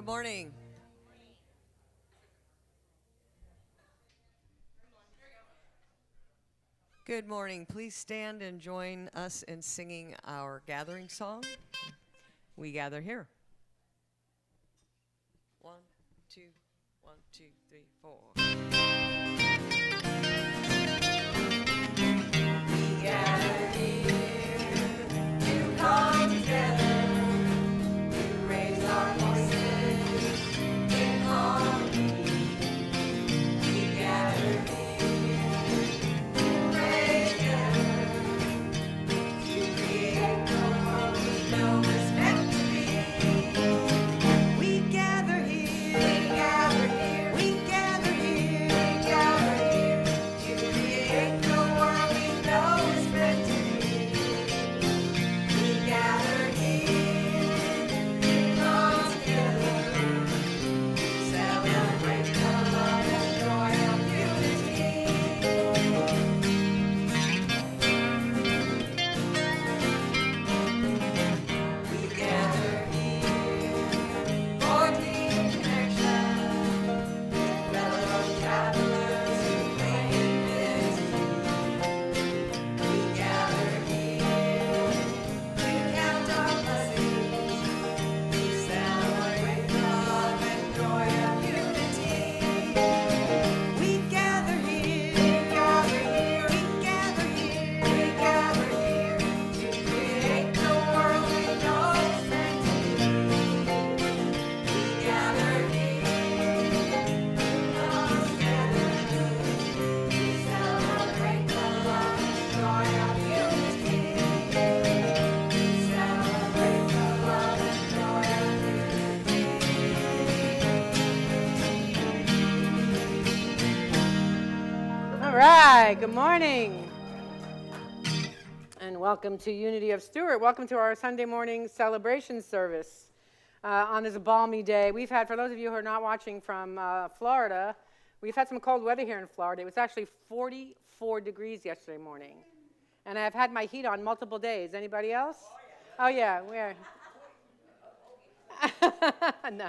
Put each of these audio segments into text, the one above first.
Good morning. Good morning. Please stand and join us in singing our gathering song. We gather here. 1, 2, 1, 2, 3, 4. We gather here to come together. Good morning and Welcome to Unity of Stewart. Welcome to our Sunday morning celebration service on this balmy day. We've had, for those of you who are not watching from Florida, we've had some cold weather here in Florida. It was actually 44 degrees yesterday morning. And I've had my heat on multiple days. Anybody else? Oh, yeah. We're no.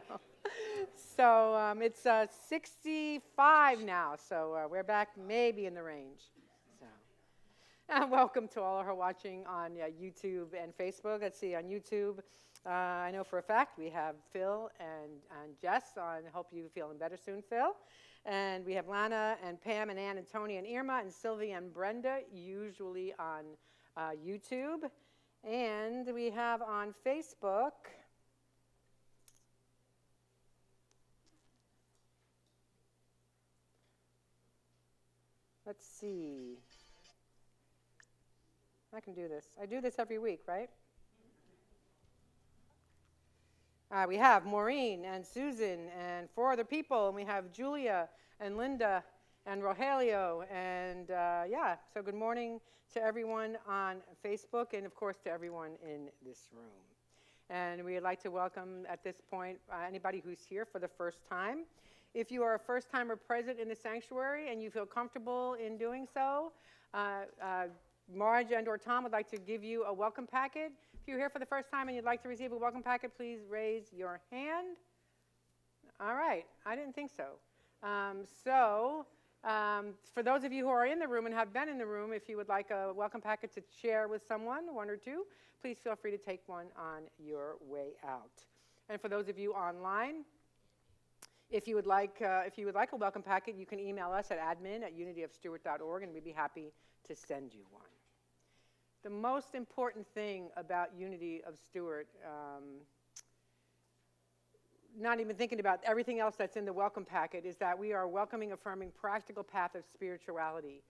So it's 65 now, so we're back maybe in the range. Welcome to all who are watching on YouTube and Facebook. Let's see, on YouTube, I know for a fact we have Phil and Jess on Hope You Feeling Better Soon, Phil. And we have Lana and Pam and Ann and Tony and Irma and Sylvie and Brenda, usually on YouTube. And we have on Facebook, let's see. I can do this. I do this every week, right? We have Maureen and Susan and 4 other people, and we have Julia and Linda and Rogelio. And yeah, so good morning to everyone on Facebook and, of course, to everyone in this room. And we'd like to welcome at this point anybody who's here for the first time. If you are a first-timer present in the sanctuary and you feel comfortable in doing so, Marge and or Tom would like to give you a welcome packet. If you're here for the first time and you'd like to receive a welcome packet, please raise your hand. All right, I didn't think so. For those of you who are in the room and have been in the room, if you would like a welcome packet to share with someone, 1 or 2, please feel free to take one on your way out. And for those of you online, if you would like a welcome packet, you can email us at admin@unityofstewart.org, and we'd be happy to send you one. The most important thing about Unity of Stewart, not even thinking about everything else that's in the welcome packet, is that we are a welcoming, affirming, practical path of spirituality.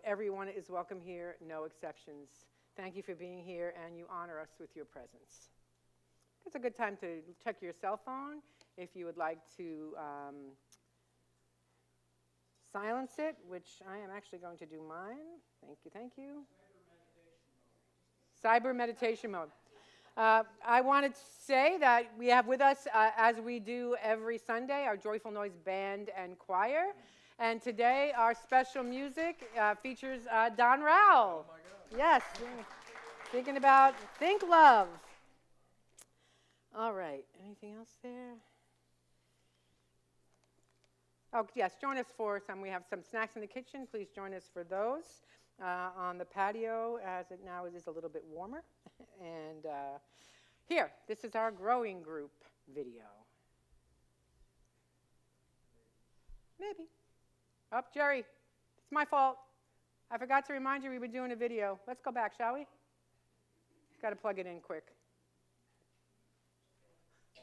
Everyone is welcome here, no exceptions. Thank you for being here, and you honor us with your presence. It's a good time to check your cell phone if you would like to silence it, which I am actually going to do mine. Thank you, thank you. Cyber meditation mode. I wanted to say that we have with us, as we do every Sunday, our Joyful Noise Band and Choir. And today our special music features Don Rowell. Oh my God. Yes, thinking about Think Love. All right, anything else there? Oh, yes, join us for some. We have some snacks in the kitchen. Please join us for those. On the patio, as it now is a little bit warmer. And here, this is our growing group video. Maybe. Oh, Jerry, it's my fault. I forgot to remind you we were doing a video. Let's go back, shall we? Got to plug it in quick.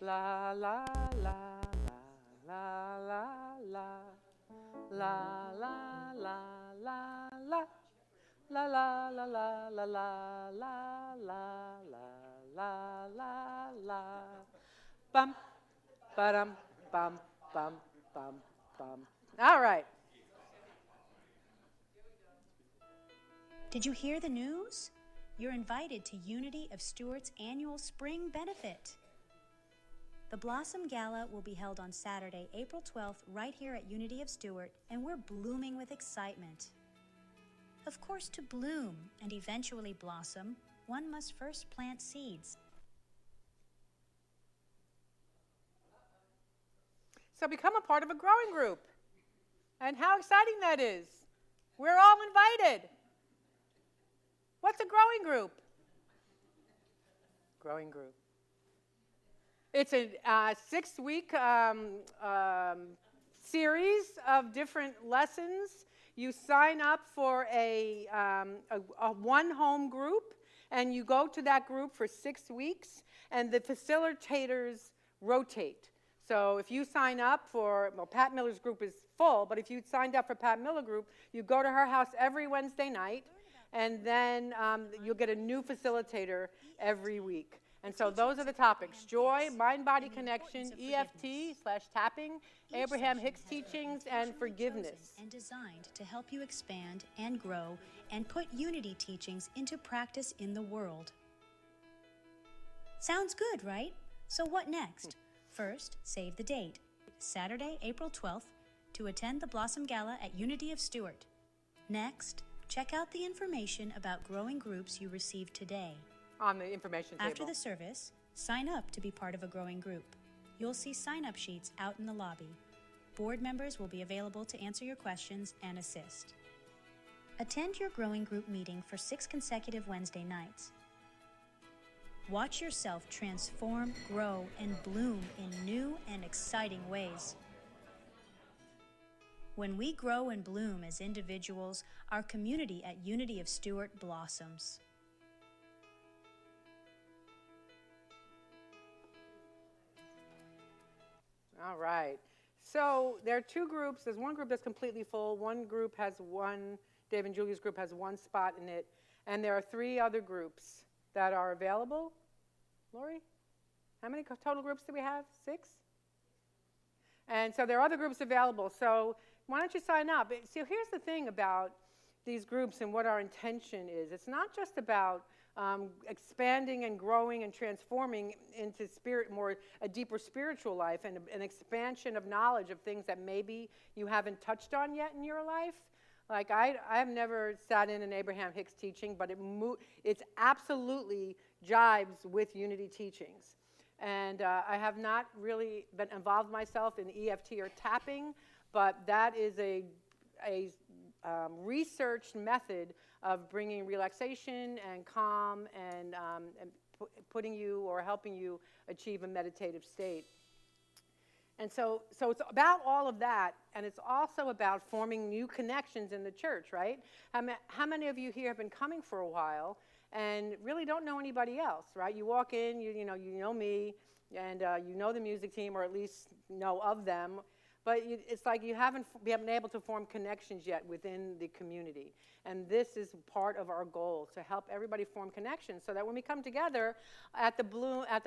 La, la, la, la, la, la, la, la, la, la, la. La la la la la la la la la la la bum ba-dum bum bum bum bum. All right. Did you hear the news? You're invited to Unity of Stewart's annual spring benefit. The Blossom Gala will be held on Saturday, April 12th, right here at Unity of Stewart, and we're blooming with excitement. Of course, to bloom and eventually blossom, one must first plant seeds. So become a part of a growing group. And how exciting that is. We're all invited. What's a growing group? Growing group. It's a 6-week series of different lessons. You sign up for a one home group, and you go to that group for 6 weeks, and the facilitators rotate. So if you sign up for, well, Pat Miller's group is full, but if you signed up for Pat Miller group, you go to her house every Wednesday night, and then you'll get a new facilitator every week. And so those are the topics: joy, mind-body connection, EFT/tapping, Abraham Hicks teachings, and forgiveness. And designed to help you expand and grow and put unity teachings into practice in the world. Sounds good, right? So what next? First, save the date, Saturday, April 12th, to attend the Blossom Gala at Unity of Stuart. Next, check out the information about growing groups you received today. On the information table. After the service, sign up to be part of a growing group. You'll see sign-up sheets out in the lobby. Board members will be available to answer your questions and assist. Attend your growing group meeting for 6 consecutive Wednesday nights. Watch yourself transform, grow, and bloom in new and exciting ways. When we grow and bloom as individuals, our community at Unity of Stuart blossoms. All right. So there are 2 groups. There's one group that's completely full. One group has one, Dave and Julie's group has 1 spot in it. And there are 3 other groups that are available. Lori? How many total groups do we have? 6? And so there are other groups available. So why don't you sign up? So here's the thing about these groups and what our intention is. It's not just about expanding and growing and transforming into a deeper spiritual life and an expansion of knowledge of things that maybe you haven't touched on yet in your life. Like I've never sat in an Abraham Hicks teaching, but it's absolutely jibes with Unity teachings. And I have not really been involved myself in EFT or tapping, but that is a researched method of bringing relaxation and calm and putting you or helping you achieve a meditative state. And so it's about all of that, and it's also about forming new connections in the church, right? How many of you here have been coming for a while and really don't know anybody else, right? You walk in, you know me, and you know the music team, or at least know of them, but it's like you haven't been able to form connections yet within the community. And this is part of our goal, to help everybody form connections so that when we come together at the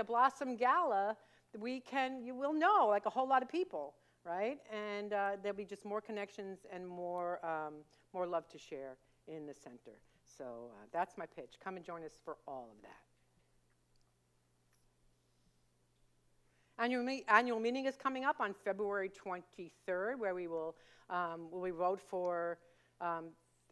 Blossom Gala, you will know like a whole lot of people, right? And there'll be just more connections and more love to share in the center. So that's my pitch. Come and join us for all of that. Annual meeting is coming up on February 23rd, where we will vote for,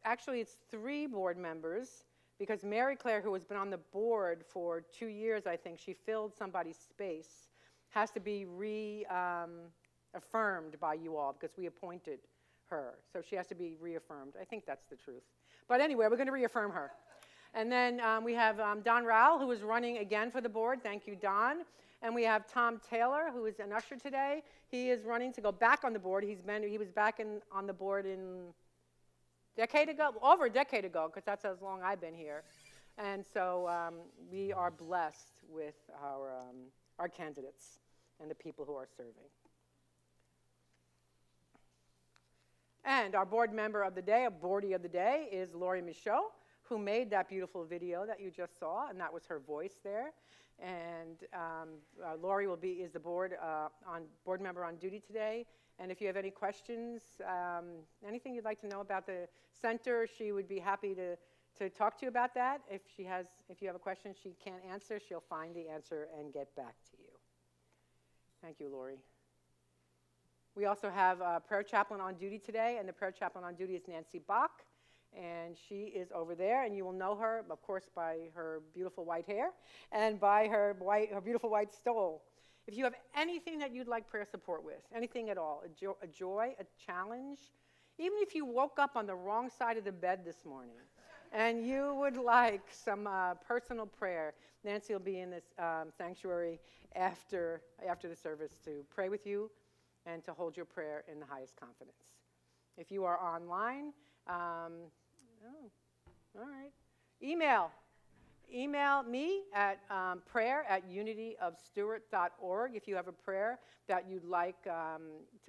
actually it's 3 board members, because Mary Claire, who has been on the board for 2 years, I think, she filled somebody's space, has to be reaffirmed by you all, because we appointed her. So she has to be reaffirmed. I think that's the truth. But anyway, we're going to reaffirm her. And then we have Don Rowell, who is running again for the board. Thank you, Don. And we have Tom Taylor, who is an usher today. He is running to go back on the board. He was back on the board over a decade ago, because that's as long I've been here. And so we are blessed with our candidates and the people who are serving. And our board member of the day, a boardie of the day, is Lori Michaud, who made that beautiful video that you just saw, and that was her voice there. And Lori is the board member on duty today. And if you have any questions, anything you'd like to know about the center, she would be happy to talk to you about that. If you have a question she can't answer, she'll find the answer and get back to you. Thank you, Lori. We also have a prayer chaplain on duty today, and the prayer chaplain on duty is Nancy Bach. And she is over there, and you will know her, of course, by her beautiful white hair and by her beautiful white stole. If you have anything that you'd like prayer support with, anything at all, a joy, a challenge, even if you woke up on the wrong side of the bed this morning and you would like some personal prayer, Nancy will be in this sanctuary after the service to pray with you and to hold your prayer in the highest confidence. If you are online, all right. Email me at prayer@unityofstuart.org if you have a prayer that you'd like to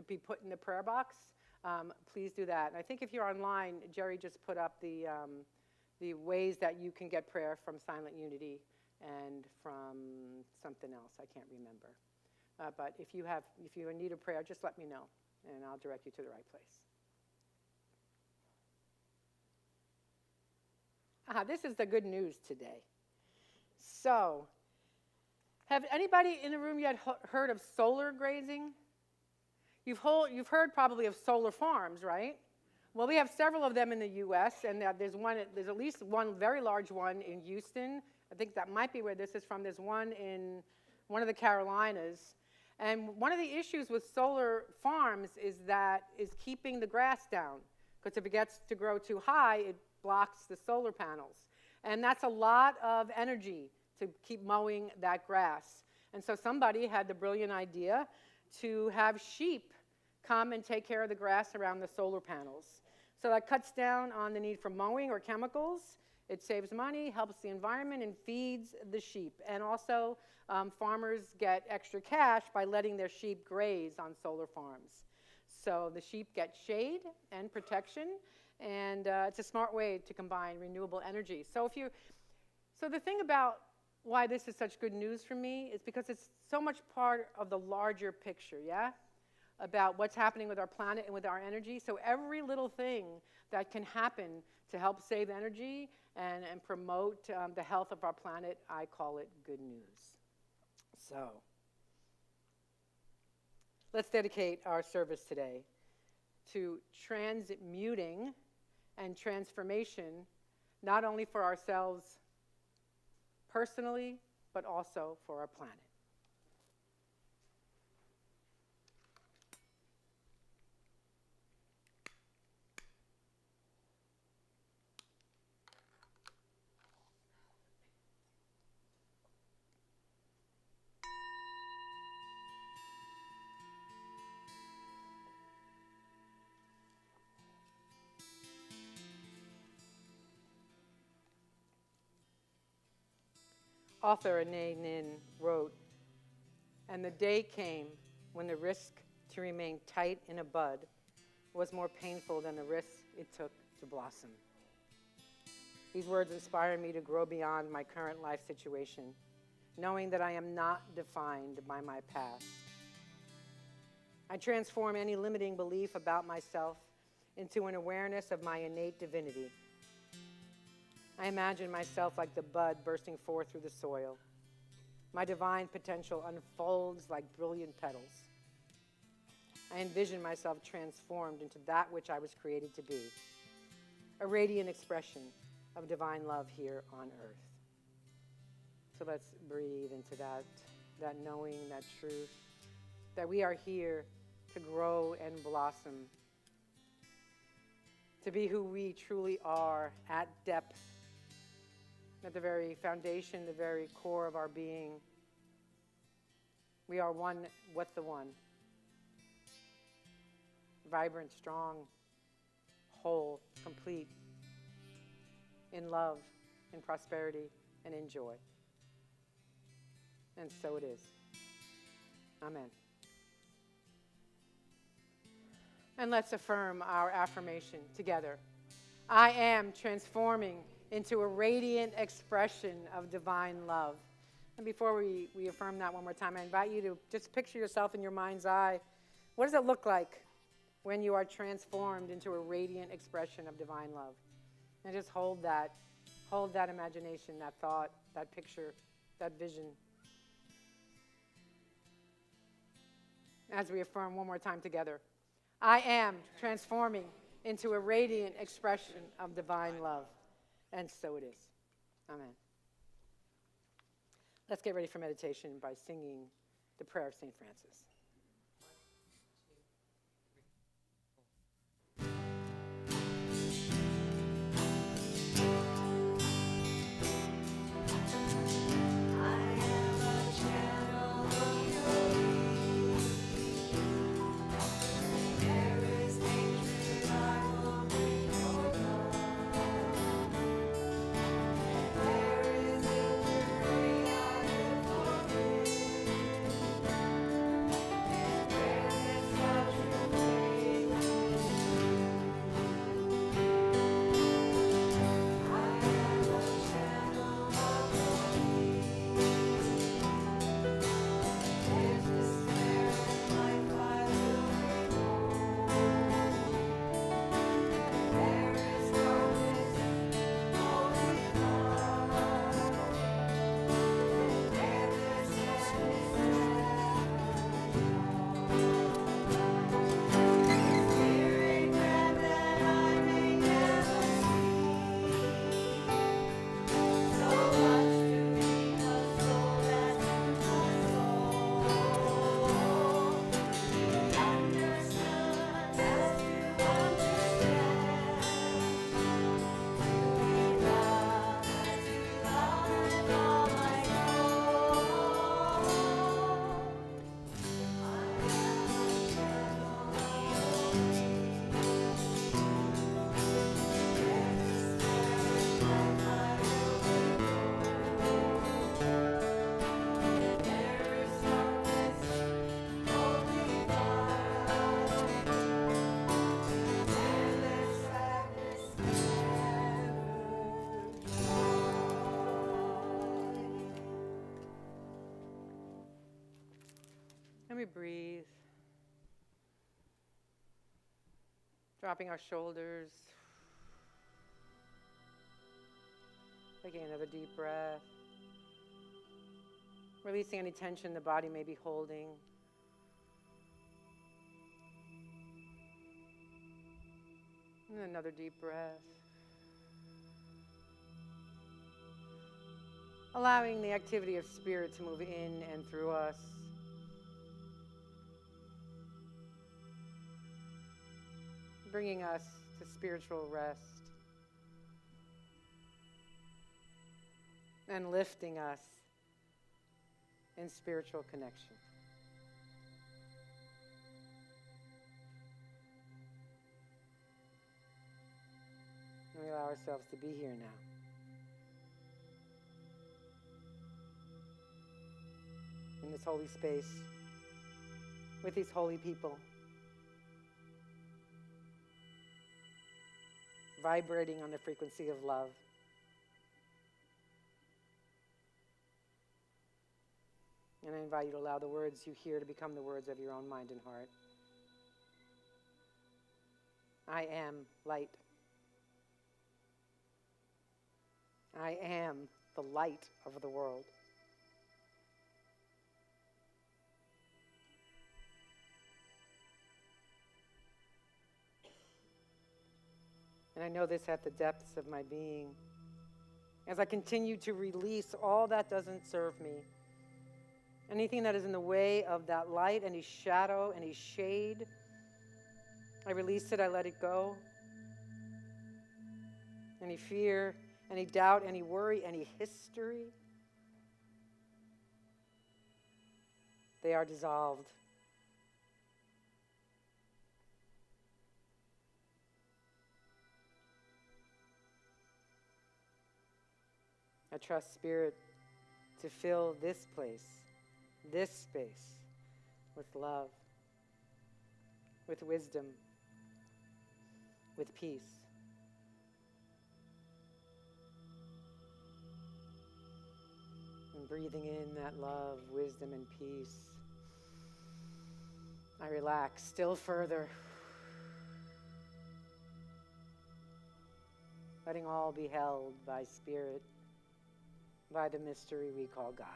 be put in the prayer box. Please do that. And I think if you're online, Jerry just put up the ways that you can get prayer from Silent Unity and from something else. I can't remember. But if you need a prayer, just let me know, and I'll direct you to the right place. This is the good news today. So, have anybody in the room yet heard of solar grazing? You've heard probably of solar farms, right? Well, we have several of them in the U.S., and there's at least one very large one in Houston. I think that might be where this is from. There's one in one of the Carolinas. And one of the issues with solar farms is keeping the grass down, because if it gets to grow too high, it blocks the solar panels. And that's a lot of energy to keep mowing that grass. And so somebody had the brilliant idea to have sheep come and take care of the grass around the solar panels. So that cuts down on the need for mowing or chemicals. It saves money, helps the environment, and feeds the sheep. And also, farmers get extra cash by letting their sheep graze on solar farms. So the sheep get shade and protection, and it's a smart way to combine renewable energy. So the thing about why this is such good news for me is because it's so much part of the larger picture, yeah? About what's happening with our planet and with our energy. So every little thing that can happen to help save energy and promote the health of our planet, I call it good news. So let's dedicate our service today to transmuting and transformation, not only for ourselves personally, but also for our planet. Author Anaïs Nin wrote, "And the day came when the risk to remain tight in a bud was more painful than the risk it took to blossom." These words inspire me to grow beyond my current life situation, knowing that I am not defined by my past. I transform any limiting belief about myself into an awareness of my innate divinity. I imagine myself like the bud bursting forth through the soil. My divine potential unfolds like brilliant petals. I envision myself transformed into that which I was created to be, a radiant expression of divine love here on earth. So let's breathe into that knowing, that truth, that we are here to grow and blossom, to be who we truly are at depth, at the very foundation, the very core of our being. We are one with the one. Vibrant, strong, whole, complete, in love, in prosperity, and in joy. And so it is. Amen. And let's affirm our affirmation together. I am transforming into a radiant expression of divine love. And before we affirm that one more time, I invite you to just picture yourself in your mind's eye. What does it look like when you are transformed into a radiant expression of divine love? And just hold that imagination, that thought, that picture, that vision. As we affirm one more time together. I am transforming into a radiant expression of divine love. And so it is. Amen. Let's get ready for meditation by singing the prayer of St. Francis. we breathe, dropping our shoulders, taking another deep breath, releasing any tension the body may be holding. And another deep breath. Allowing the activity of spirit to move in and through us. Bringing us to spiritual rest. And lifting us in spiritual connection. And we allow ourselves to be here now. In this holy space, with these holy people, vibrating on the frequency of love. And I invite you to allow the words you hear to become the words of your own mind and heart. I am light. I am the light of the world. And I know this at the depths of my being. As I continue to release all that doesn't serve me, anything that is in the way of that light, any shadow, any shade, I release it, I let it go. Any fear, any doubt, any worry, any history, they are dissolved. I trust Spirit to fill this place, this space, with love, with wisdom, with peace. And breathing in that love, wisdom, and peace, I relax still further, letting all be held by Spirit, by the mystery we call God.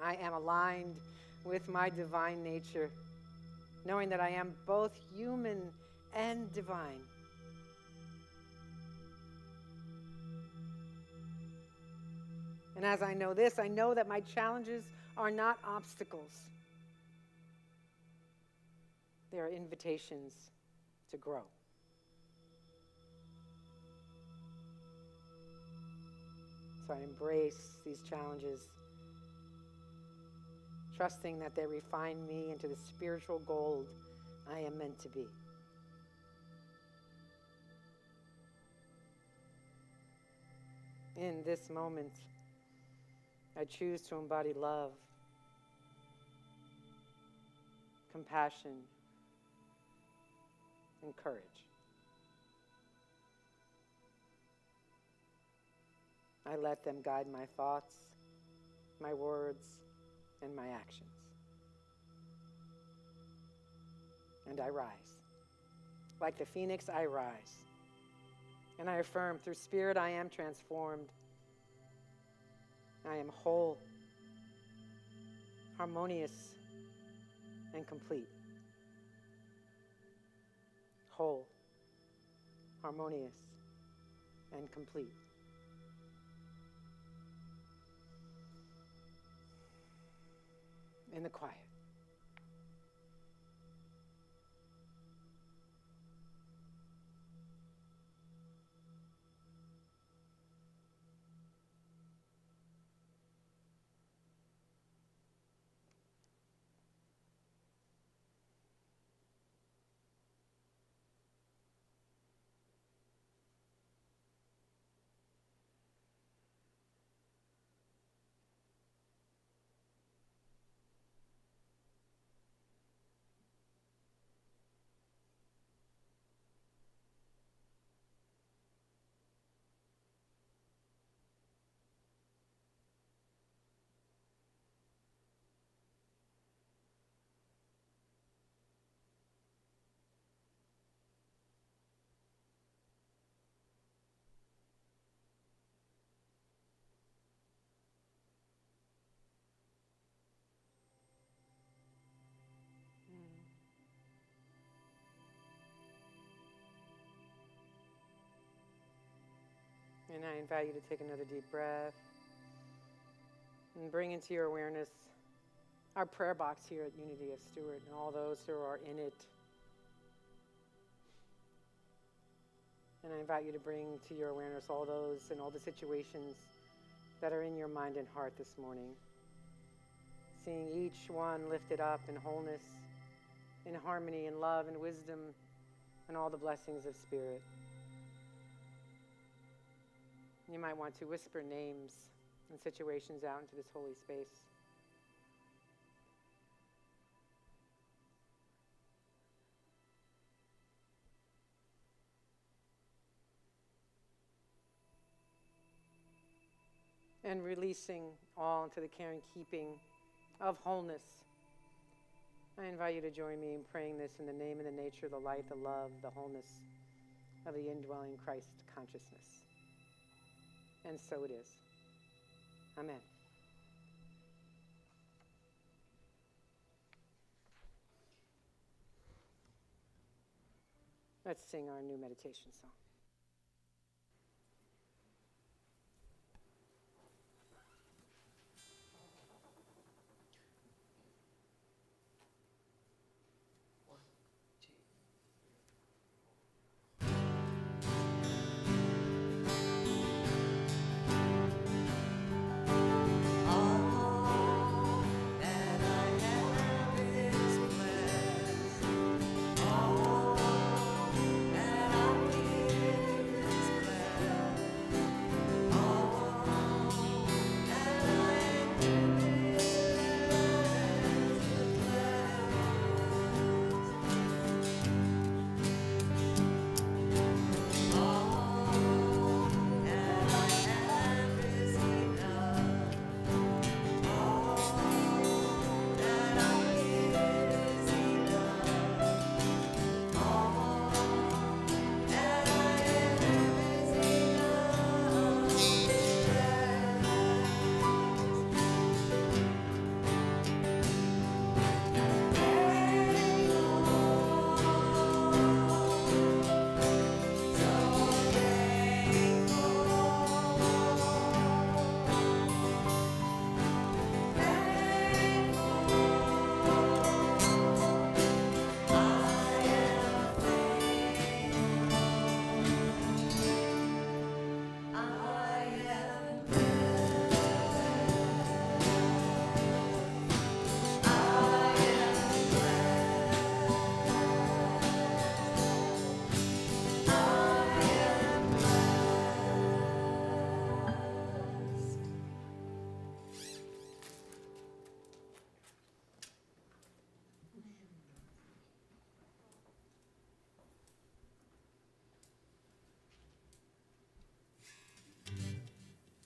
I am aligned with my divine nature, knowing that I am both human and divine. And as I know this, I know that my challenges are not obstacles. They are invitations to grow. So I embrace these challenges, trusting that they refine me into the spiritual gold I am meant to be. In this moment, I choose to embody love, compassion, and courage. I let them guide my thoughts, my words, and my actions. And I rise. Like the phoenix, I rise. And I affirm, through Spirit, I am transformed. I am whole, harmonious, and complete. Whole, harmonious, and complete. In the quiet. And I invite you to take another deep breath and bring into your awareness our prayer box here at Unity of Stewart and all those who are in it. And I invite you to bring to your awareness all those and all the situations that are in your mind and heart this morning. Seeing each one lifted up in wholeness, in harmony, in love, and wisdom, and all the blessings of Spirit. You might want to whisper names and situations out into this holy space. And releasing all into the care and keeping of wholeness. I invite you to join me in praying this in the name and the nature, the light, the love, the wholeness of the indwelling Christ consciousness. And so it is. Amen. Let's sing our new meditation song.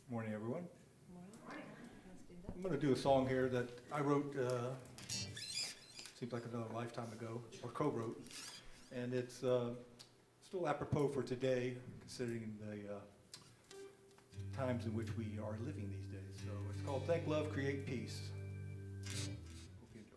Morning, everyone. I'm going to do a song here that I wrote, seems like another lifetime ago, or co-wrote, and it's still apropos for today, considering the times in which we are living these days. So it's called Thank Love, Create Peace. Hope you enjoy.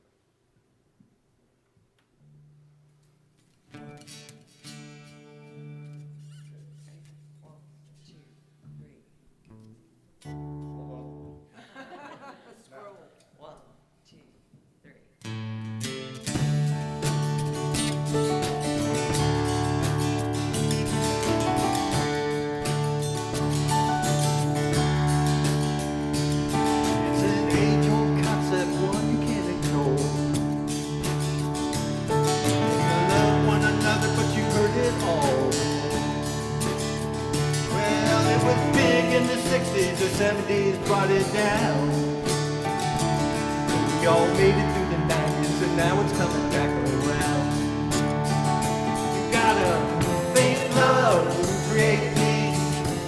Brought it down. We all made it through the 90s, and now it's coming back around. You gotta think love to create peace.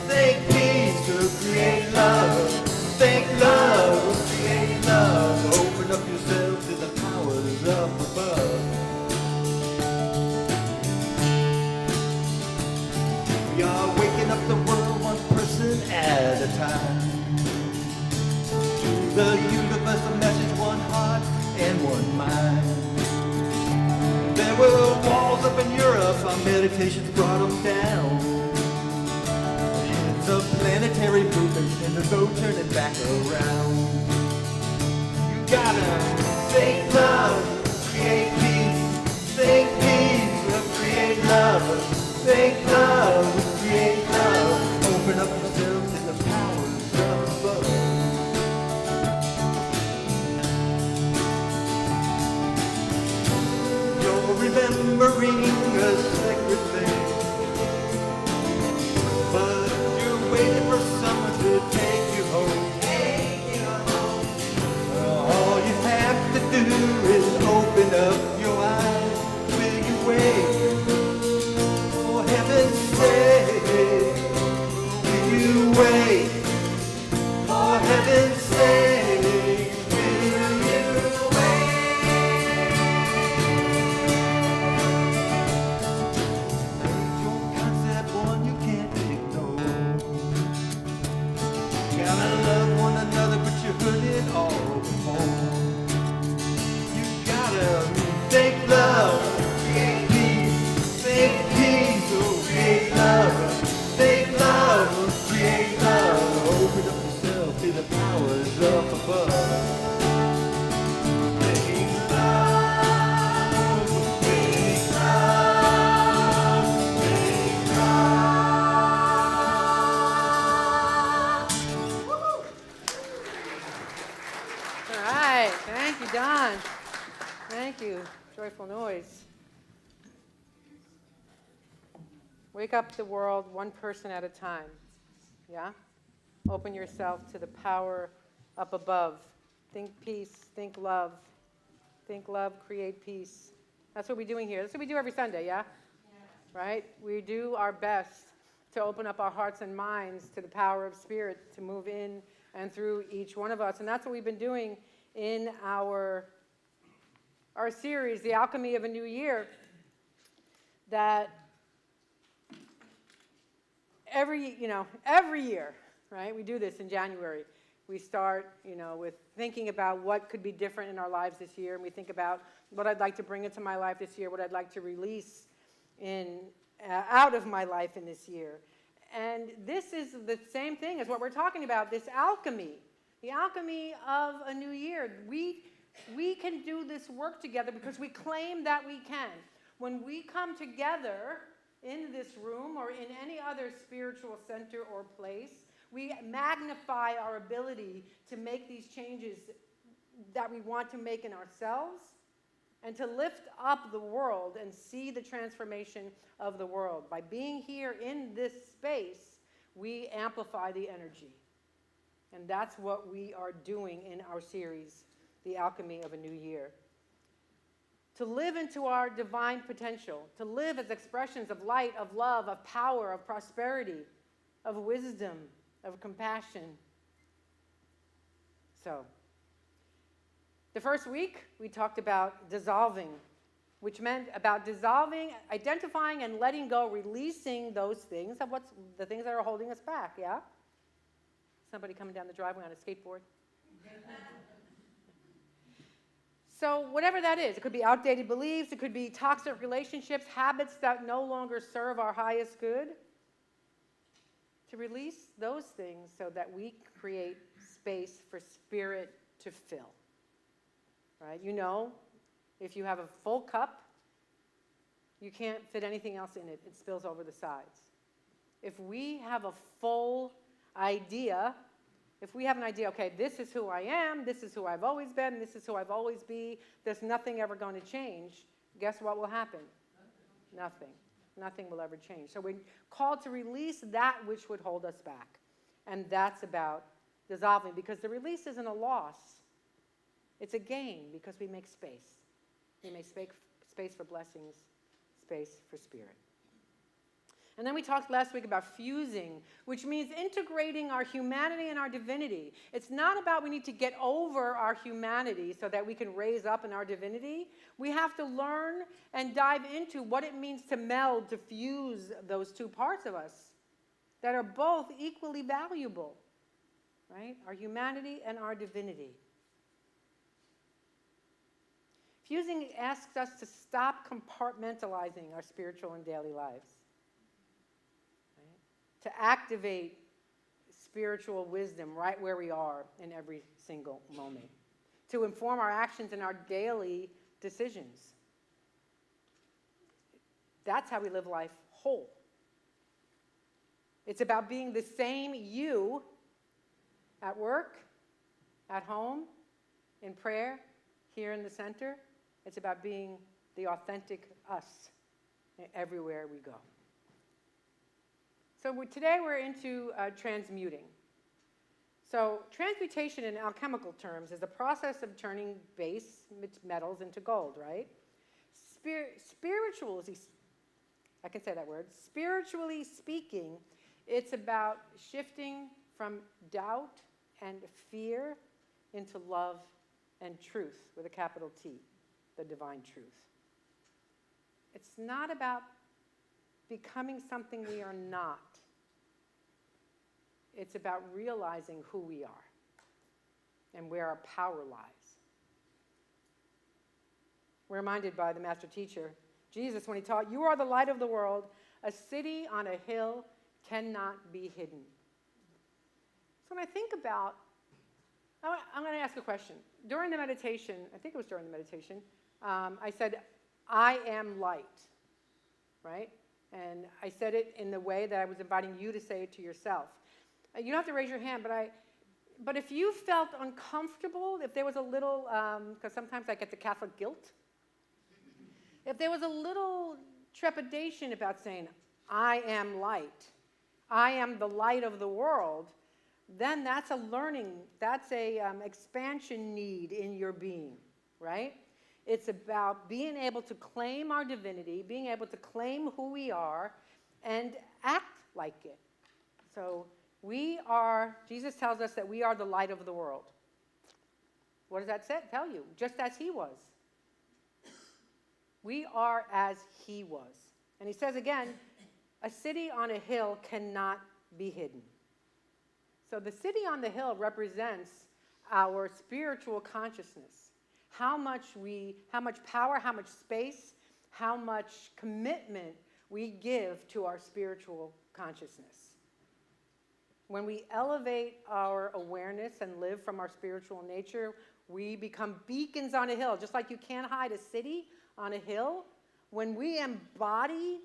Think peace to create love. Think love to create love. Open up yourself to the powers up above. We are waking up the world one person at a time. The universe, a message, one heart and one mind. There were walls up in Europe, our meditations brought them down. It's a planetary movement, and there's no turning back around. You gotta think love, create peace. Think peace, create love. Think love, create love. Open up yourself to the powers of above. You're remembering a sacred thing, but you're waiting for someone to take you home. Take you home. All you have to do is open up your eyes. Will you wait? For heaven's sake, will you wait? For heaven's sake, will you wait? Make your concept one you can't ignore. Gotta love one another, but you heard it all before. You gotta think love, create peace. Think peace, oh, create love. Think love, create love. Open up yourself to the powers up above. Think love, think love, think love. All right. Thank you, Don. Thank you. Joyful noise. Wake up the world one person at a time. Yeah? Open yourself to the power up above. Think peace, think love. Think love, create peace. That's what we're doing here. That's what we do every Sunday, yeah? Right? We do our best to open up our hearts and minds to the power of spirit to move in and through each one of us. And that's what we've been doing in our series, The Alchemy of a New Year, that every year, right? We do this in January. We start, with thinking about what could be different in our lives this year, and we think about what I'd like to bring into my life this year, what I'd like to release out of my life in this year. And this is the same thing as what we're talking about, this alchemy, the alchemy of a new year. We can do this work together because we claim that we can. When we come together in this room or in any other spiritual center or place, we magnify our ability to make these changes that we want to make in ourselves and to lift up the world and see the transformation of the world. By being here in this space, we amplify the energy. And that's what we are doing in our series, The Alchemy of a New Year. To live into our divine potential, to live as expressions of light, of love, of power, of prosperity, of wisdom, of compassion. So, the first week we talked about dissolving, which meant about dissolving, identifying and letting go, releasing those things of the things that are holding us back, yeah? Somebody coming down the driveway on a skateboard. So whatever that is, it could be outdated beliefs, it could be toxic relationships, habits that no longer serve our highest good. To release those things so that we create space for spirit to fill. Right? If you have a full cup, you can't fit anything else in it. It spills over the sides. If we have a full idea, if we have an idea, okay, this is who I am, this is who I've always been, this is who I've always be, there's nothing ever going to change, guess what will happen? Nothing. Nothing will ever change. So we're called to release that which would hold us back. And that's about dissolving, because the release isn't a loss. It's a gain, because we make space. We make space for blessings, space for spirit. And then we talked last week about fusing, which means integrating our humanity and our divinity. It's not about we need to get over our humanity so that we can raise up in our divinity. We have to learn and dive into what it means to meld, to fuse those two parts of us that are both equally valuable, right? Our humanity and our divinity. Fusing asks us to stop compartmentalizing our spiritual and daily lives. To activate spiritual wisdom right where we are in every single moment, to inform our actions and our daily decisions. That's how we live life whole. It's about being the same you at work, at home, in prayer, here in the center. It's about being the authentic us everywhere we go. So today we're into transmuting. So transmutation in alchemical terms is the process of turning base metals into gold, right? Spiritually, I can say that word. Spiritually speaking, it's about shifting from doubt and fear into love and truth with a capital T, the divine truth. It's not about becoming something we are not. It's about realizing who we are and where our power lies. We're reminded by the master teacher, Jesus, when he taught, "You are the light of the world. A city on a hill cannot be hidden." So when I think about, I'm going to ask a question. During the meditation, I think it was during the meditation, I said, "I am light," right? And I said it in the way that I was inviting you to say it to yourself. You don't have to raise your hand, but if you felt uncomfortable, if there was a little, because sometimes I get the Catholic guilt, if there was a little trepidation about saying, "I am light, I am the light of the world," then that's a learning, that's a expansion need in your being, right? It's about being able to claim our divinity, being able to claim who we are, and act like it. So Jesus tells us that we are the light of the world. What does that tell you? Just as he was. We are as he was. And he says again, a city on a hill cannot be hidden. So the city on the hill represents our spiritual consciousness. How much power, how much space, how much commitment we give to our spiritual consciousness. When we elevate our awareness and live from our spiritual nature, we become beacons on a hill. Just like you can't hide a city on a hill, when we embody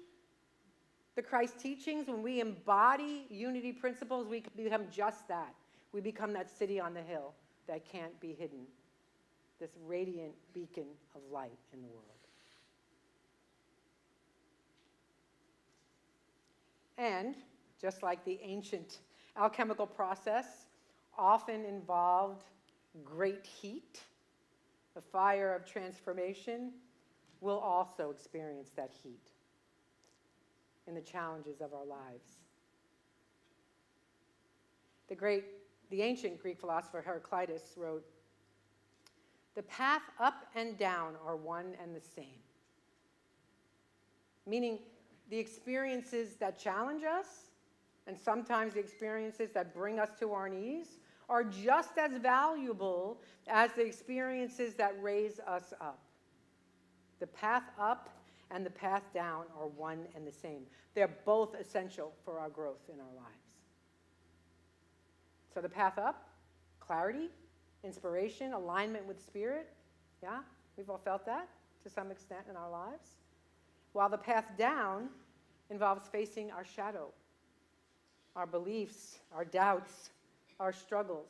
the Christ teachings, when we embody unity principles, we become just that. We become that city on the hill that can't be hidden, this radiant beacon of light in the world. And just like the ancient alchemical process often involved great heat, the fire of transformation will also experience that heat in the challenges of our lives. The ancient Greek philosopher Heraclitus wrote, "The path up and down are one and the same." Meaning the experiences that challenge us, and sometimes the experiences that bring us to our knees, are just as valuable as the experiences that raise us up. The path up and the path down are one and the same. They're both essential for our growth in our lives. So the path up, clarity, inspiration, alignment with spirit. Yeah, we've all felt that to some extent in our lives. While the path down involves facing our shadow, our beliefs, our doubts, our struggles.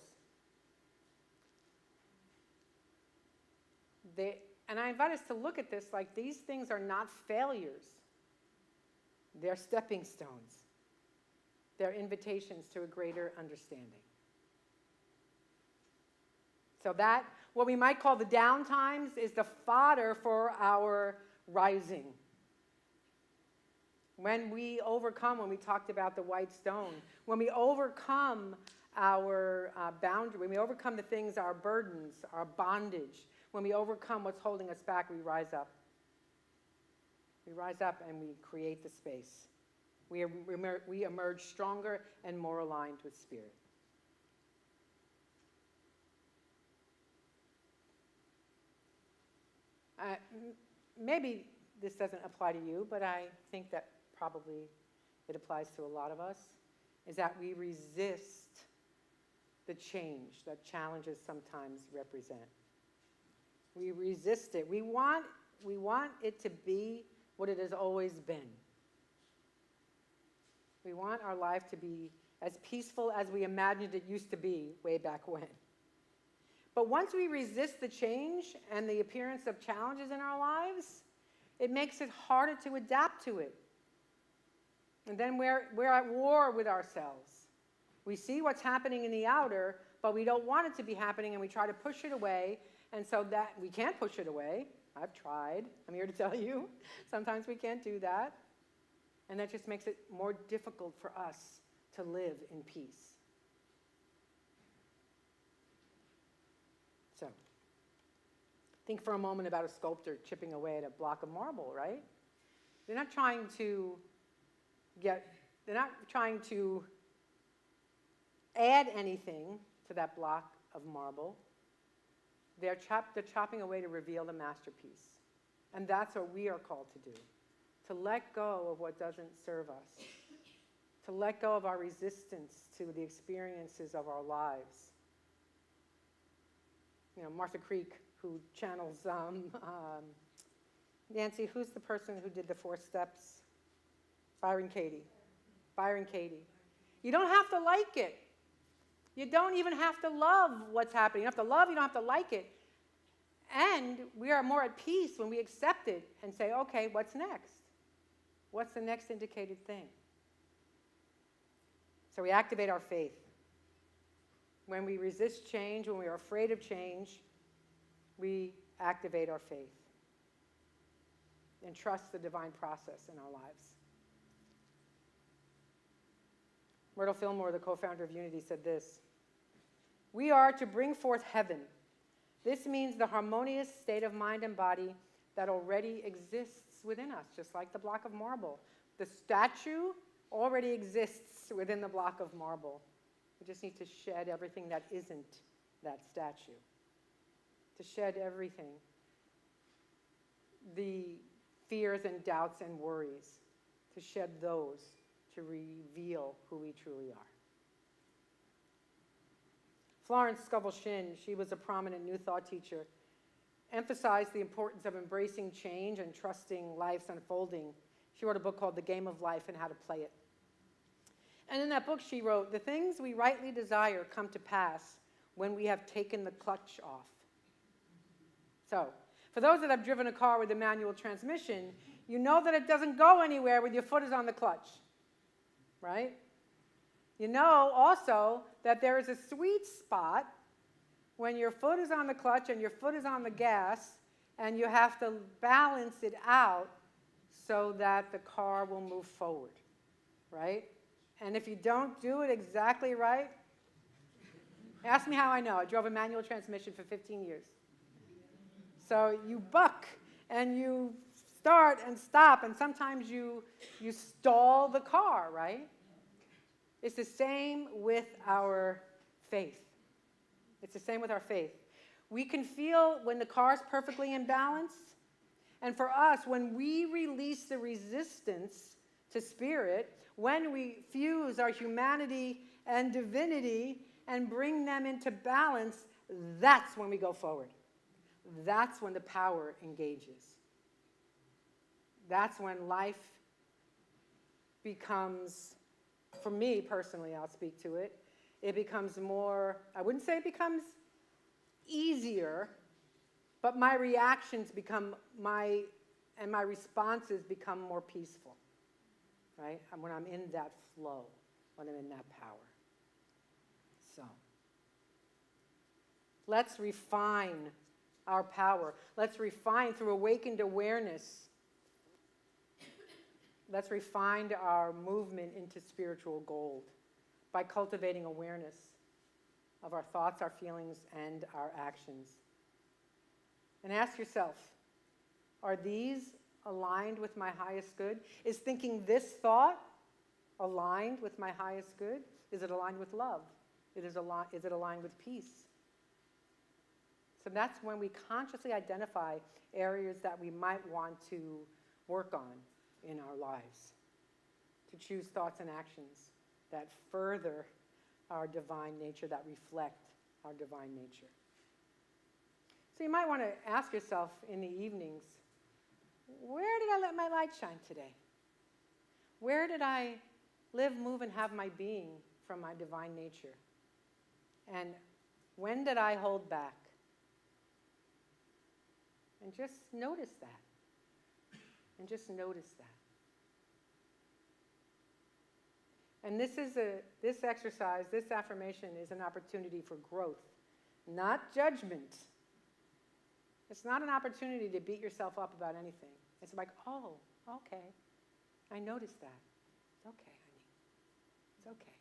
And I invite us to look at this like these things are not failures. They're stepping stones. They're invitations to a greater understanding. So that, what we might call the down times, is the fodder for our rising. When we overcome, when we talked about the white stone, when we overcome our boundary, when we overcome the things, our burdens, our bondage, when we overcome what's holding us back, we rise up. We rise up and we create the space. We emerge stronger and more aligned with spirit. Maybe this doesn't apply to you, but I think that probably it applies to a lot of us, is that we resist the change that challenges sometimes represent. We resist it. We want it to be what it has always been. We want our life to be as peaceful as we imagined it used to be way back when. But once we resist the change and the appearance of challenges in our lives, it makes it harder to adapt to it. And then we're at war with ourselves. We see what's happening in the outer, but we don't want it to be happening, and we try to push it away, and so that we can't push it away. I've tried. I'm here to tell you. Sometimes we can't do that. And that just makes it more difficult for us to live in peace. So, think for a moment about a sculptor chipping away at a block of marble, right? They're not trying to add anything to that block of marble. They're chopping away to reveal the masterpiece. And that's what we are called to do. To let go of what doesn't serve us. To let go of our resistance to the experiences of our lives. You know, Martha Creek, who channels, Nancy, who's the person who did the 4 steps? Byron Katie. You don't have to like it. You don't even have to love what's happening. You don't have to love, you don't have to like it. And we are more at peace when we accept it and say, okay, what's next? What's the next indicated thing? So we activate our faith. When we resist change, when we are afraid of change, we activate our faith and trust the divine process in our lives. Myrtle Fillmore, the co-founder of Unity, said this: "We are to bring forth heaven. This means the harmonious state of mind and body that already exists within us, just like the block of marble. The statue already exists within the block of marble. We just need to shed everything that isn't that statue. To shed everything. The fears and doubts and worries. To shed those to reveal who we truly are." Florence Scovel Shinn, she was a prominent New Thought teacher, emphasized the importance of embracing change and trusting life's unfolding. She wrote a book called The Game of Life and How to Play It. And in that book she wrote, "The things we rightly desire come to pass when we have taken the clutch off." So, for those that have driven a car with a manual transmission, you know that it doesn't go anywhere when your foot is on the clutch, right? You know also that there is a sweet spot when your foot is on the clutch and your foot is on the gas, and you have to balance it out so that the car will move forward, right? And if you don't do it exactly right, ask me how I know. I drove a manual transmission for 15 years. So you buck and you start and stop, and sometimes you stall the car, right? It's the same with our faith. It's the same with our faith. We can feel when the car's perfectly in balance, and for us, when we release the resistance to spirit, when we fuse our humanity and divinity and bring them into balance, that's when we go forward. That's when the power engages. That's when life becomes, for me personally, I'll speak to it, it becomes more, I wouldn't say it becomes easier, but my reactions become my responses become more peaceful, right? And when I'm in that flow, when I'm in that power. So, let's refine our power. Let's refine through awakened awareness. Let's refine our movement into spiritual gold by cultivating awareness of our thoughts, our feelings, and our actions. And ask yourself, are these aligned with my highest good? Is thinking this thought aligned with my highest good? Is it aligned with love? Is it aligned with peace? So that's when we consciously identify areas that we might want to work on in our lives, to choose thoughts and actions that further our divine nature, that reflect our divine nature. So you might want to ask yourself in the evenings, where did I let my light shine today? Where did I live, move, and have my being from my divine nature? And when did I hold back? And just notice that. And just notice that. And this exercise, this affirmation is an opportunity for growth, not judgment. It's not an opportunity to beat yourself up about anything. It's like, oh, okay, I noticed that. It's okay, honey. It's okay.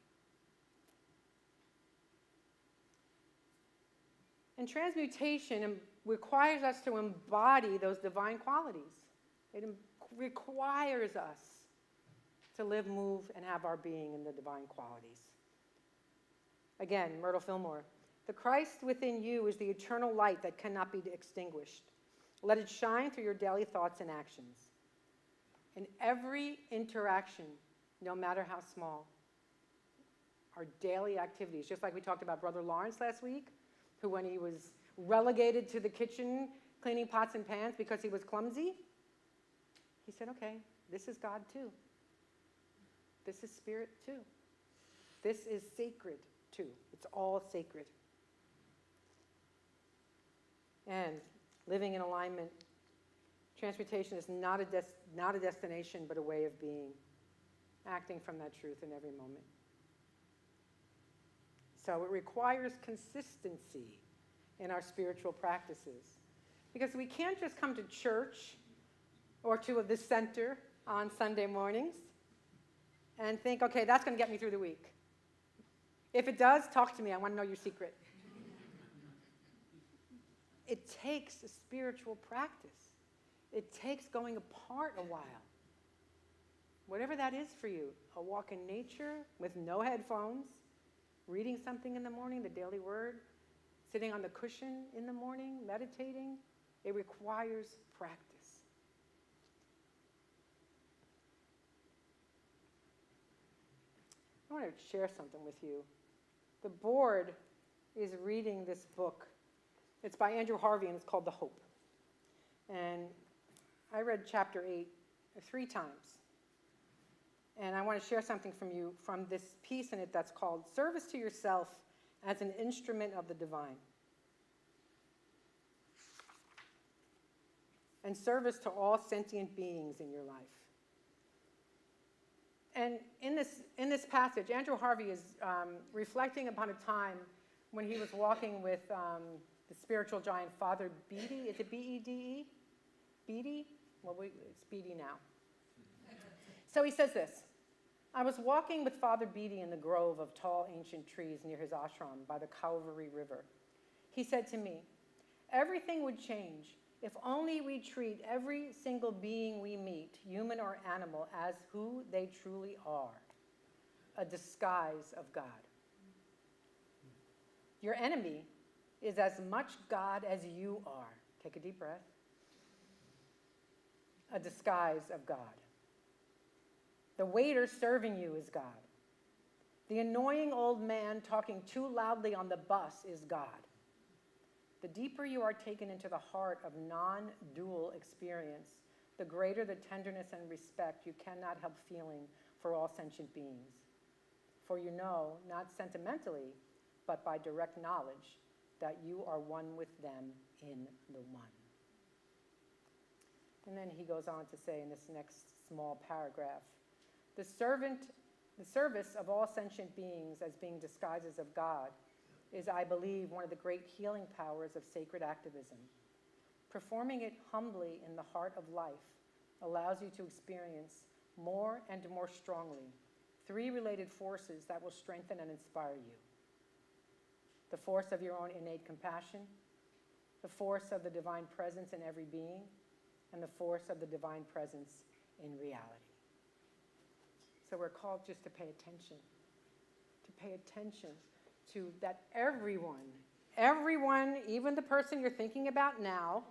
And transmutation requires us to embody those divine qualities. It requires us to live, move, and have our being in the divine qualities. Again, Myrtle Fillmore, the Christ within you is the eternal light that cannot be extinguished. Let it shine through your daily thoughts and actions. In every interaction, no matter how small, our daily activities, just like we talked about Brother Lawrence last week, who when he was relegated to the kitchen cleaning pots and pans because he was clumsy, he said, okay, this is God too. This is spirit too. This is sacred too. It's all sacred. And living in alignment, transmutation is not a destination, but a way of being, acting from that truth in every moment. So it requires consistency in our spiritual practices, because we can't just come to church or to the center on Sunday mornings and think, okay, that's going to get me through the week. If it does, talk to me. I want to know your secret. It takes a spiritual practice. It takes going apart a while. Whatever that is for you, a walk in nature with no headphones, reading something in the morning, the daily word, sitting on the cushion in the morning, meditating, it requires practice. I want to share something with you. The board is reading this book. It's by Andrew Harvey, and it's called The Hope. And I read chapter 8 3 times. And I want to share something from you from this piece in it that's called Service to Yourself as an Instrument of the Divine. And service to all sentient beings in your life. And in this passage, Andrew Harvey is reflecting upon a time when he was walking with the spiritual giant Father Beatty. Is it B-E-D-E? Beatty? Well, it's Beatty now. So he says this: I was walking with Father Beatty in the grove of tall ancient trees near his ashram by the Calvary River. He said to me, everything would change if only we treat every single being we meet, human or animal, as who they truly are, a disguise of God. Your enemy is as much God as you are. Take a deep breath. A disguise of God. The waiter serving you is God. The annoying old man talking too loudly on the bus is God. The deeper you are taken into the heart of non-dual experience, the greater the tenderness and respect you cannot help feeling for all sentient beings. For you know, not sentimentally, but by direct knowledge, that you are one with them in the one. And then he goes on to say in this next small paragraph, the service of all sentient beings as being disguises of God is, I believe, one of the great healing powers of sacred activism. Performing it humbly in the heart of life allows you to experience more and more strongly 3 related forces that will strengthen and inspire you. The force of your own innate compassion, the force of the divine presence in every being, and the force of the divine presence in reality. So we're called just to pay attention to that everyone, even the person you're thinking about now,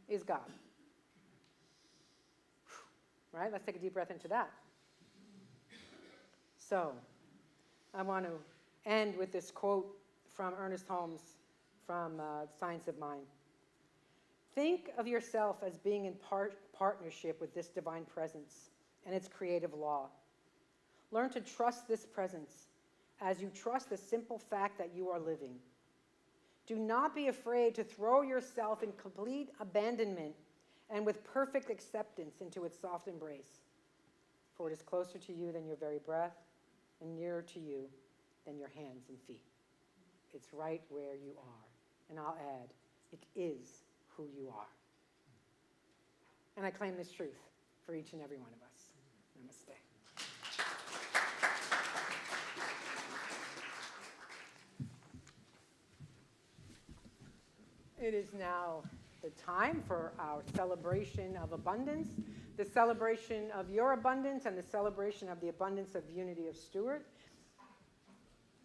is God. Right? Let's take a deep breath into that. So, I want to end with this quote from Ernest Holmes from Science of Mind. Think of yourself as being in partnership with this divine presence and its creative law. Learn to trust this presence as you trust the simple fact that you are living. Do not be afraid to throw yourself in complete abandonment and with perfect acceptance into its soft embrace. For it is closer to you than your very breath and nearer to you than your hands and feet. It's right where you are. And I'll add, it is who you are. And I claim this truth for each and every one of us. Namaste. It is now the time for our celebration of abundance, the celebration of your abundance, and the celebration of the abundance of Unity of Stewart.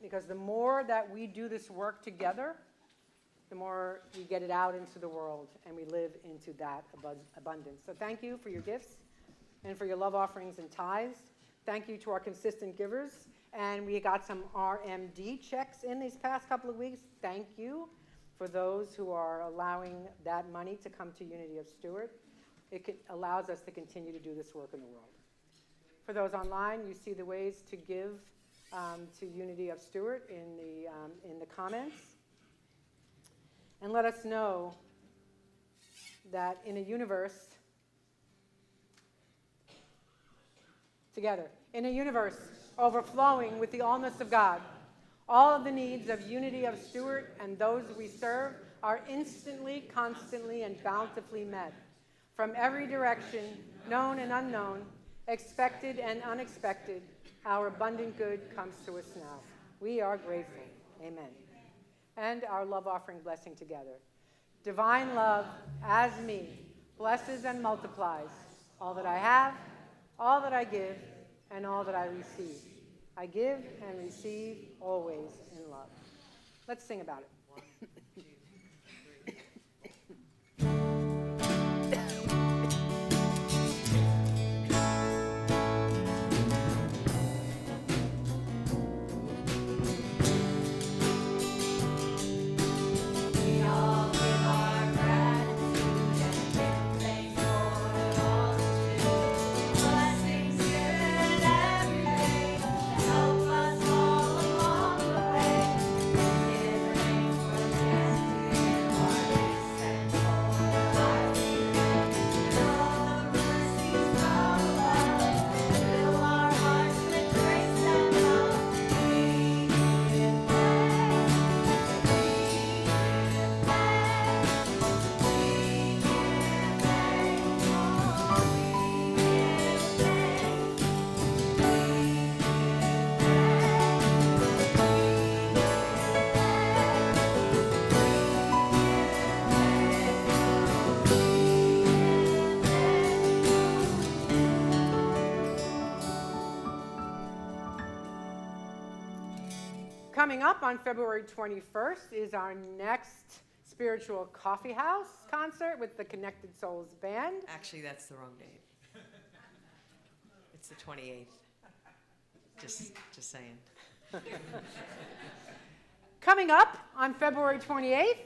Because the more that we do this work together, the more we get it out into the world and we live into that abundance. So thank you for your gifts and for your love offerings and tithes. Thank you to our consistent givers. And we got some RMD checks in these past couple of weeks. Thank you for those who are allowing that money to come to Unity of Stewart. It allows us to continue to do this work in the world. For those online, you see the ways to give to Unity of Stewart in the comments. And let us know that in a universe, together, in a universe overflowing with the allness of God, all of the needs of Unity of Stewart and those we serve are instantly, constantly, and bountifully met. From every direction, known and unknown, expected and unexpected, our abundant good comes to us now. We are grateful. Amen. And our love offering blessing together. Divine love, as me, blesses and multiplies all that I have, all that I give, and all that I receive. I give and receive always in love. Let's sing about it. 1, 2, 3. Coming up on February 21st is our next Spiritual Coffee House concert with the Connected Souls Band. Actually, that's the wrong date. It's the 28th. Just saying. Coming up on February 28th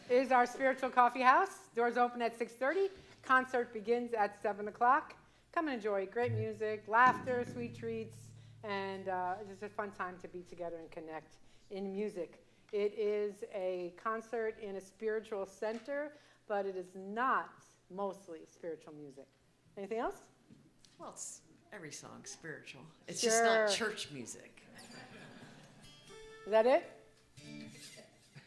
is our Spiritual Coffee House. Doors open at 6:30. Concert begins at 7 o'clock. Come and enjoy great music, laughter, sweet treats, and just a fun time to be together and connect in music. It is a concert in a spiritual center, but it is not mostly spiritual music. Anything else? Well, it's every song spiritual. It's Sure. just not church music. Is that it?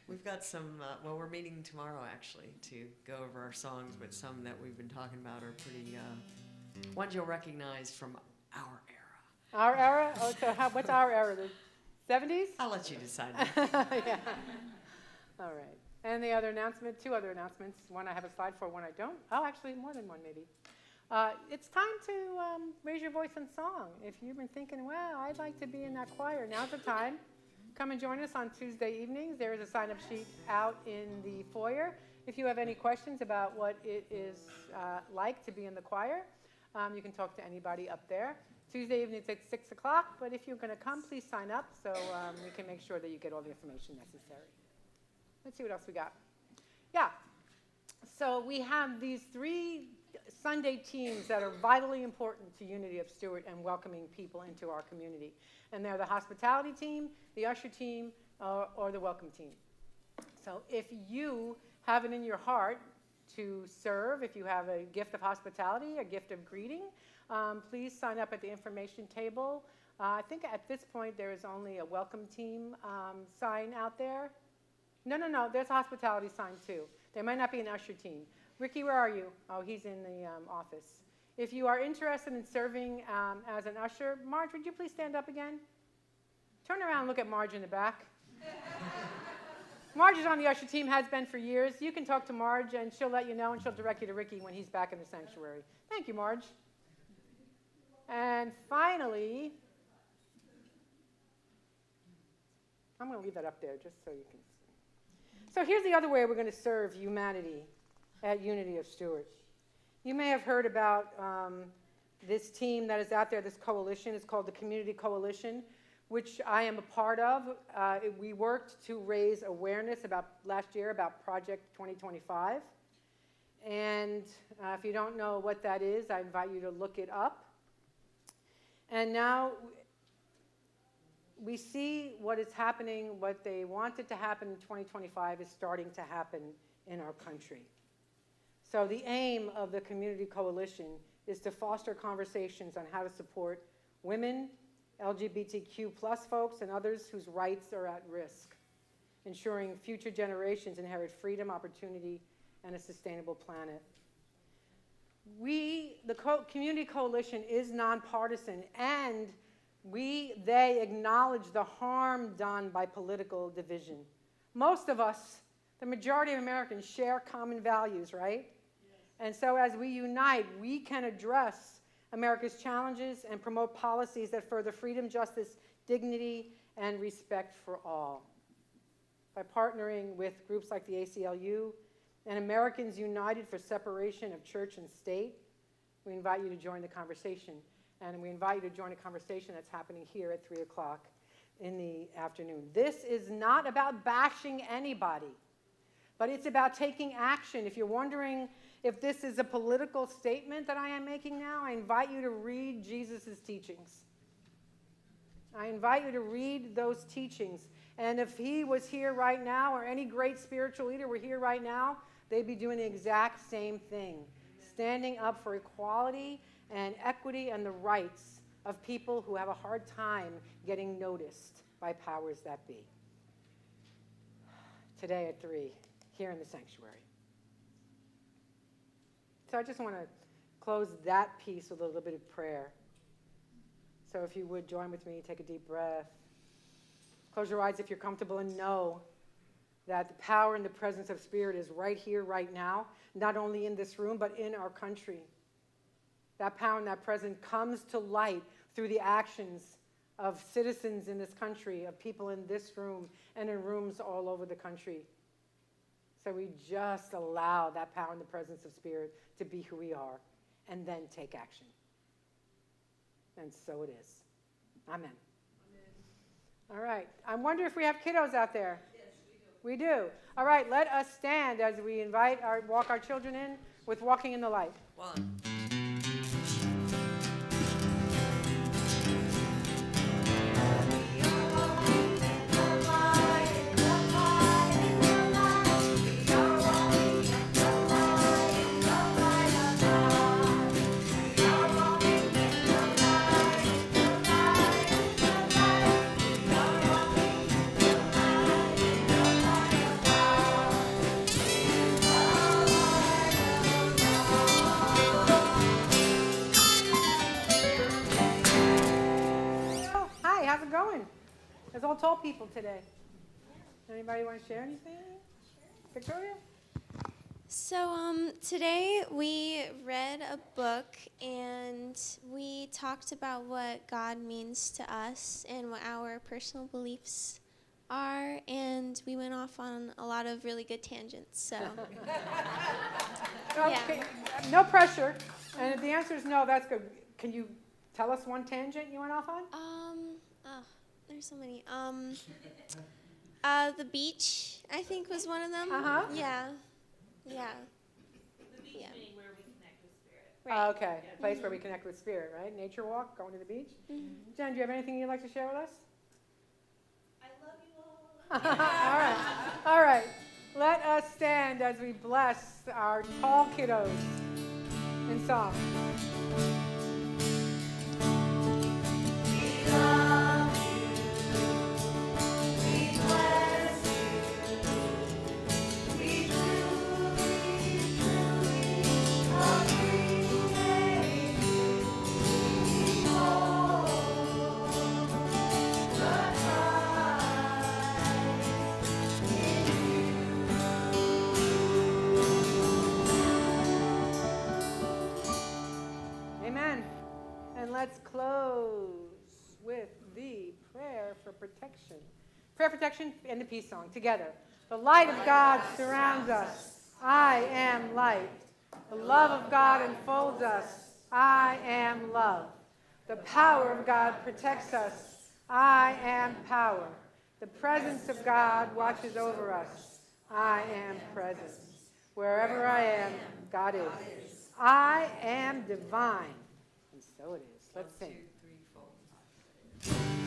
We've got some, well, we're meeting tomorrow, actually, to go over our songs, but some that we've been talking about are pretty, ones you'll recognize from our era. Our era? Oh, so what's our era? The 70s? I'll let you decide. Yeah. All right. And the other announcement, two other announcements. One I have a slide for, one I don't. Oh, actually, more than one, maybe. It's time to raise your voice in song. If you've been thinking, well, I'd like to be in that choir, now's the time. Come and join us on Tuesday evenings. There is a sign-up sheet out in the foyer. If you have any questions about what it is like to be in the choir, you can talk to anybody up there. Tuesday evening it's at 6 o'clock, but if you're going to come, please sign up so we can make sure that you get all the information necessary. Let's see what else we got. Yeah, so we have these 3 Sunday teams that are vitally important to Unity of Stewart and welcoming people into our community. And they're the hospitality team, the usher team, or the welcome team. So if you have it in your heart to serve, if you have a gift of hospitality, a gift of greeting, please sign up at the information table. I think at this point there is only a welcome team sign out there. No, there's a hospitality sign too. There might not be an usher team. Ricky, where are you? Oh, he's in the office. If you are interested in serving as an usher, Marge, would you please stand up again? Turn around and look at Marge in the back. Marge is on the usher team, has been for years. You can talk to Marge, and she'll let you know, and she'll direct you to Ricky when he's back in the sanctuary. Thank you, Marge. And finally, I'm going to leave that up there just so you can see. So here's the other way we're going to serve humanity at Unity of Stewart. You may have heard about this team that is out there, this coalition. It's called the Community Coalition, which I am a part of. We worked to raise awareness last year about Project 2025. And if you don't know what that is, I invite you to look it up. And now we see what is happening, what they wanted to happen in 2025 is starting to happen in our country. So the aim of the Community Coalition is to foster conversations on how to support women, LGBTQ+ folks, and others whose rights are at risk, ensuring future generations inherit freedom, opportunity, and a sustainable planet. The Community Coalition is nonpartisan, and they acknowledge the harm done by political division. Most of us, the majority of Americans, share common values, right? Yes. And so as we unite, we can address America's challenges and promote policies that further freedom, justice, dignity, and respect for all. By partnering with groups like the ACLU and Americans United for Separation of Church and State, we invite you to join the conversation. And we invite you to join a conversation that's happening here at 3 o'clock in the afternoon. This is not about bashing anybody, but it's about taking action. If you're wondering if this is a political statement that I am making now, I invite you to read Jesus' teachings. I invite you to read those teachings. And if he was here right now, or any great spiritual leader were here right now, they'd be doing the exact same thing, standing up for equality and equity and the rights of people who have a hard time getting noticed by powers that be. Today at 3, here in the sanctuary. So I just want to close that piece with a little bit of prayer. So if you would join with me, take a deep breath. Close your eyes if you're comfortable, and know that the power and the presence of Spirit is right here, right now, not only in this room, but in our country. That power and that presence comes to light through the actions of citizens in this country, of people in this room, and in rooms all over the country. So we just allow that power and the presence of Spirit to be who we are, and then take action. And so it is. Amen. All right. I wonder if we have kiddos out there. Yes, we do. We do. All right. Let us stand as we walk our children in with Walking in the Light. 1. How's it going? There's all tall people today. Anybody want to share anything? Victoria? So today we read a book and we talked about what God means to us and what our personal beliefs are, and we went off on a lot of really good tangents. So Okay. No pressure. And if the answer is no, that's good. Can you Tell us one tangent you went off on. Oh, there's so many. The beach, I think, was one of them. Uh-huh. Yeah. Yeah. The beach Yeah. being where we connect with spirit. Right. Okay, a place where we connect with spirit, right? Nature walk, going to the beach. Mhm. Jen, do you have anything you'd like to share with us? I love you all. All right. All right. Let us stand as we bless our tall kiddos in song. Amen. And let's close with the prayer for protection. Prayer for protection and the peace song together. The light of God surrounds us. I am light. The love of God enfolds us. I am love. The power of God protects us. I am power. The presence of God watches over us. I am presence. Wherever I am, God is. I am divine. And so it is. Let's sing. 1, 2, 3, 4.